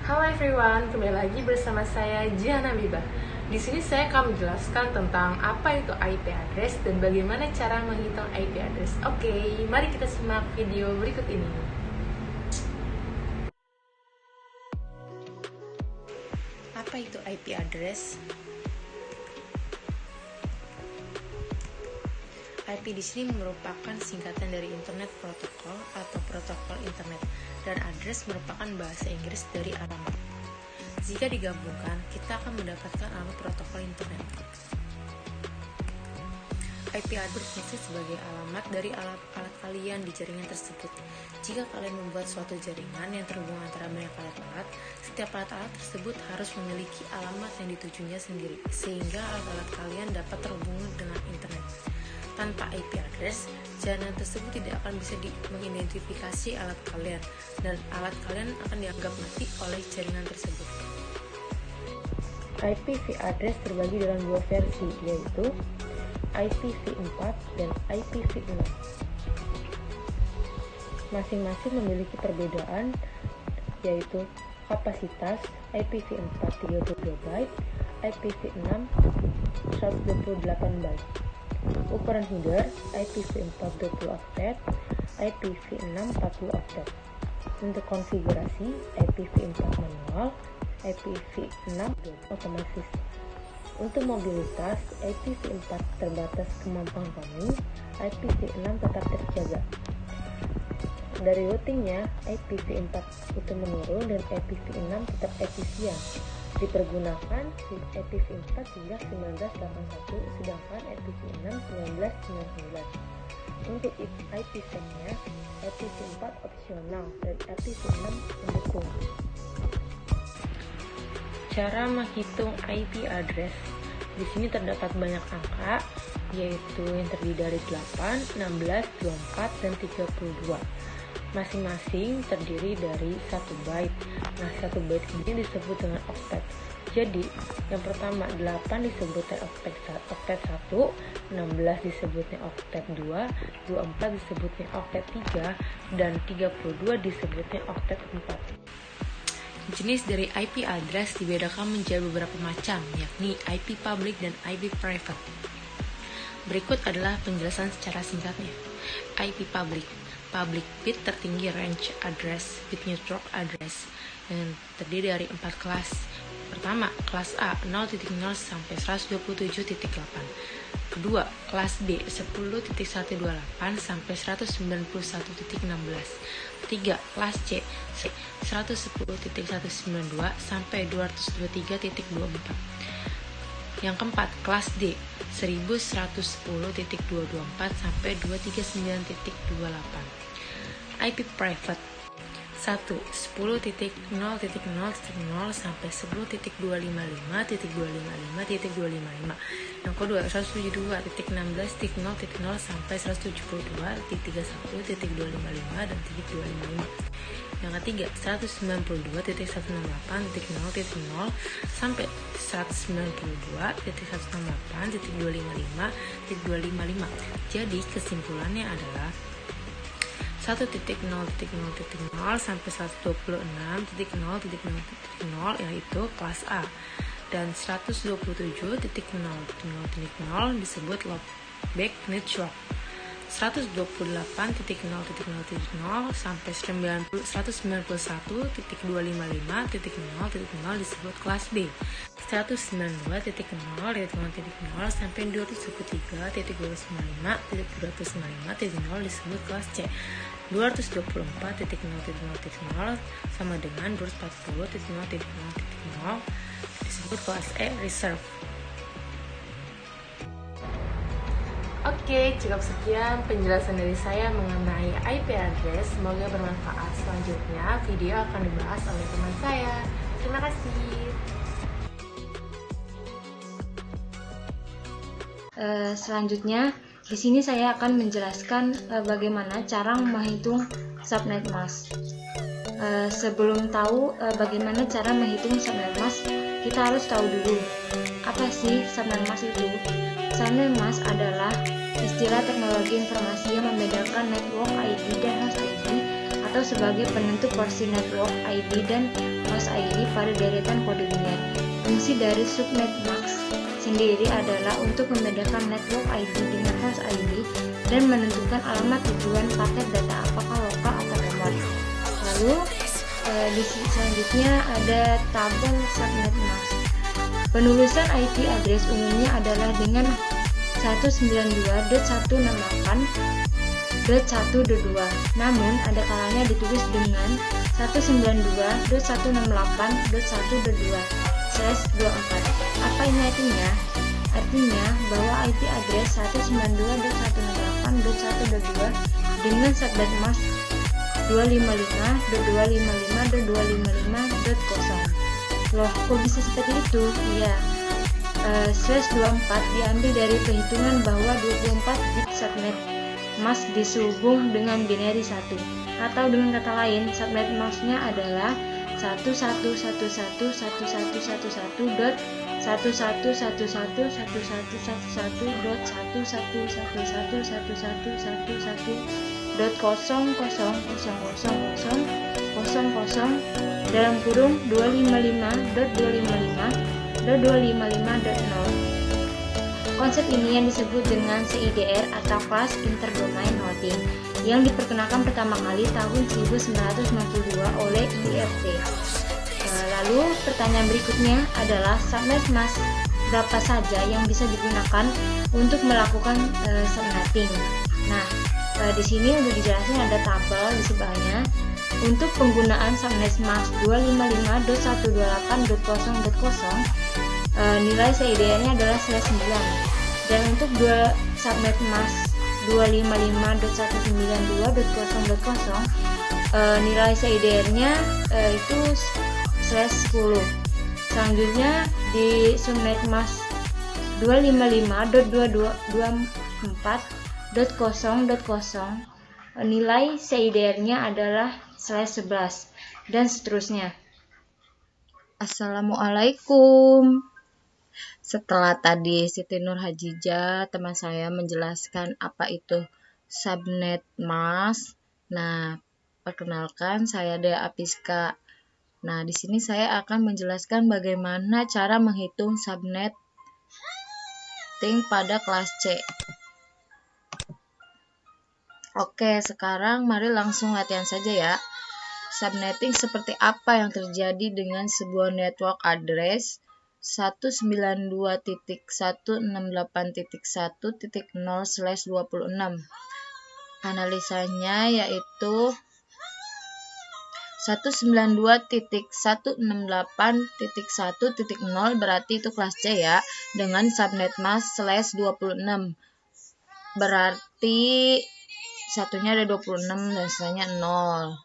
Halo everyone, kembali lagi bersama saya Jiana Biba. Di sini saya akan menjelaskan tentang apa itu IP address dan bagaimana cara menghitung IP address. Oke, mari kita simak video berikut ini. Apa itu IP address? IP di sini merupakan singkatan dari Internet Protocol atau protokol Internet, dan address merupakan bahasa Inggris dari alamat. Jika digabungkan, kita akan mendapatkan alamat protokol Internet. IP address berfungsi sebagai alamat dari alat-alat kalian di jaringan tersebut. Jika kalian membuat suatu jaringan yang terhubung antara banyak alat-alat, setiap alat-alat tersebut harus memiliki alamat yang ditujunya sendiri, sehingga alat-alat kalian dapat terhubung dengan Internet. Tanpa IP address, jaringan tersebut tidak akan bisa mengidentifikasi alat kalian, dan alat kalian akan dianggap mati oleh jaringan tersebut. IPv address terbagi dalam dua versi, yaitu IPv4 dan IPv6. Masing-masing memiliki perbedaan, yaitu kapasitas IPv4 32 byte, IPv6 128 byte. Ukuran header IPv4 20 oktet, IPv6 40 oktet. Untuk konfigurasi IPv4 manual, IPv6 otomatis. Untuk mobilitas IPv4 terbatas kemampuan roaming, IPv6 tetap terjaga. Dari routingnya, IPv4 itu menurun dan IPv6 tetap efisien. Dipergunakan IPv4 hingga 1981, sedangkan IPv6 1999. Untuk IPsec-nya, IPv4 opsional dan IPv6 mendukung. Cara menghitung IP address. Di sini terdapat banyak angka, yaitu yang terdiri dari 8, 16, 24, dan 32. Masing-masing terdiri dari 1 byte. Nah, 1 byte ini disebut dengan oktet. Jadi, yang pertama 8 disebutnya oktet 1, 16 disebutnya oktet 2, 24 disebutnya oktet 3, dan 32 disebutnya oktet 4. Jenis dari IP address dibedakan menjadi beberapa macam, yakni IP public dan IP private. Berikut adalah penjelasan secara singkatnya. IP public bit tertinggi range address, bit network address, yang terdiri dari 4 kelas. Pertama, kelas A 0.0 sampai 127.8. Kedua, kelas B 10.128 sampai 191.16. Ketiga, kelas C 110.192 sampai 223.24. Yang keempat, kelas D 1110.224 sampai 239.28. IP private 1. 10.0.0.0 sampai 10.255.255.255. Yang kedua, 172.16.0.0 sampai 172.31.255 dan 255. Yang ketiga, 192.168.0.0 sampai 192.168.255.255. Jadi kesimpulannya adalah 1.0.0.0 sampai 126.0.0.0 yaitu kelas A, dan 127.0.0.0 disebut loopback network. 128.0.0.0 sampai 191.255.0.0 disebut kelas B. 192.0.0.0 sampai 213.295.295.0 disebut kelas C. 224.0.0.0 sama dengan 240.0.0.0 disebut kelas E reserve. Oke, cukup sekian penjelasan dari saya mengenai IP address. Semoga bermanfaat. Selanjutnya, video akan dibahas oleh teman saya. Terima kasih. Selanjutnya, di sini saya akan menjelaskan bagaimana cara menghitung subnet mask. Sebelum tahu bagaimana cara menghitung subnet mask, kita harus tahu dulu apa sih subnet mask itu. Subnet mask adalah istilah teknologi informasi yang membedakan network ID dan host ID atau sebagai penentu porsi network ID dan host ID pada deretan kode biner. Fungsi dari subnet mask sendiri adalah untuk membedakan network ID dengan host ID dan menentukan alamat tujuan paket data apakah lokal atau remote. Lalu di selanjutnya ada tabel subnet mask. Penulisan IP address umumnya adalah dengan 192.168.1.2. Namun ada kalanya ditulis dengan 192.168.1.2/24. Apa ini artinya? Artinya bahwa IP address 192.168.1.2 dengan subnet mask 255.255.255.0. Loh, kok bisa seperti itu? Iya, /24 diambil dari perhitungan bahwa 24 bit subnet mask dihubung dengan binary 1, atau dengan kata lain, subnet masknya adalah 111.111.0.255.255.255.0. Konsep ini yang disebut dengan CIDR atau Class Interdomain Routing yang diperkenalkan pertama kali tahun 1992 oleh IEEE. Lalu pertanyaan berikutnya adalah subnet mask berapa saja yang bisa digunakan untuk melakukan subnetting. Nah, di sini udah dijelasin, ada tabel di sebelahnya. Untuk penggunaan subnet mask 255.128.0.0 nilai CIDR-nya adalah /9, dan untuk subnet mask 255.192.0.0 nilai CIDR-nya itu /10. Selanjutnya di subnet mask 255.224.0.0 nilai CIDR-nya adalah /11 dan seterusnya. Assalamualaikum. Setelah tadi Siti Nur Hajijah, teman saya, menjelaskan apa itu subnet mask. Nah, perkenalkan, saya Dea Apiska. Nah, di sini saya akan menjelaskan bagaimana cara menghitung subnetting pada kelas C. Oke, sekarang mari langsung latihan saja ya. Subnetting seperti apa yang terjadi dengan sebuah network address 192.168.1.0/26. Analisanya yaitu 192.168.1.0 berarti itu kelas C ya, dengan subnet mask /26. Berarti satunya ada 26 dan sisanya 0.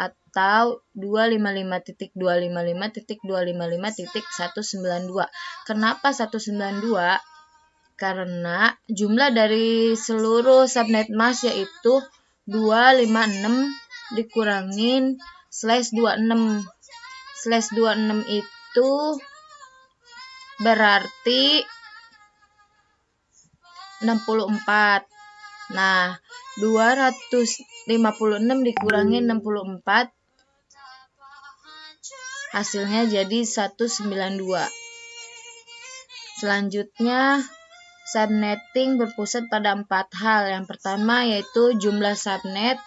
Atau 255.255.255.192. Kenapa 192? Karena jumlah dari seluruh subnet mask yaitu 256 dikurangin /26. /26 itu berarti 64. Nah, 256 dikurangi 64 hasilnya jadi 192. Selanjutnya, subnetting berpusat pada 4 hal. Yang pertama yaitu jumlah subnet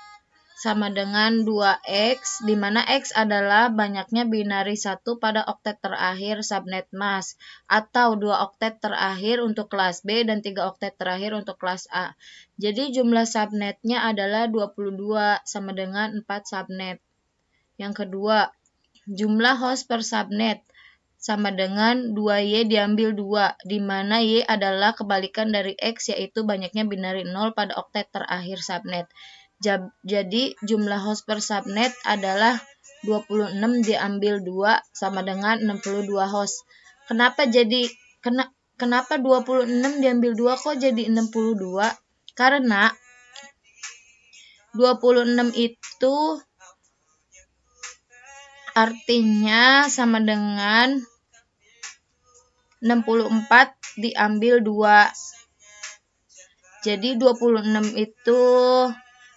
sama dengan 2x, di mana x adalah banyaknya binary 1 pada oktet terakhir subnet mask, atau 2 oktet terakhir untuk kelas B dan 3 oktet terakhir untuk kelas A. Jadi jumlah subnetnya adalah 22 sama dengan 4 subnet. Yang kedua, jumlah host per subnet sama dengan 2y diambil 2, di mana y adalah kebalikan dari x, yaitu banyaknya binary 0 pada oktet terakhir subnet. Jadi jumlah host per subnet adalah 26 diambil 2 sama dengan 62 host. Kenapa 26 diambil 2 kok jadi 62? Karena 26 itu artinya sama dengan 64 diambil 2. Jadi 26 itu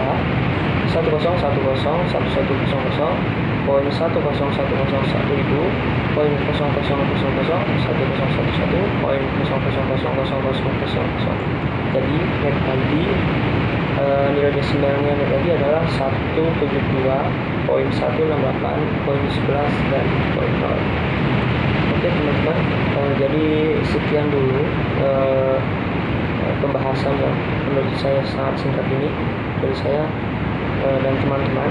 adalah 10101100, poin 1010101000, poin 00001011, poin 000000. Jadi net ID nilai desimalnya net ID adalah 172.168.11 dan poin 0. Oke teman-teman, jadi sekian dulu pembahasan yang menurut saya sangat singkat ini dari saya dan teman-teman.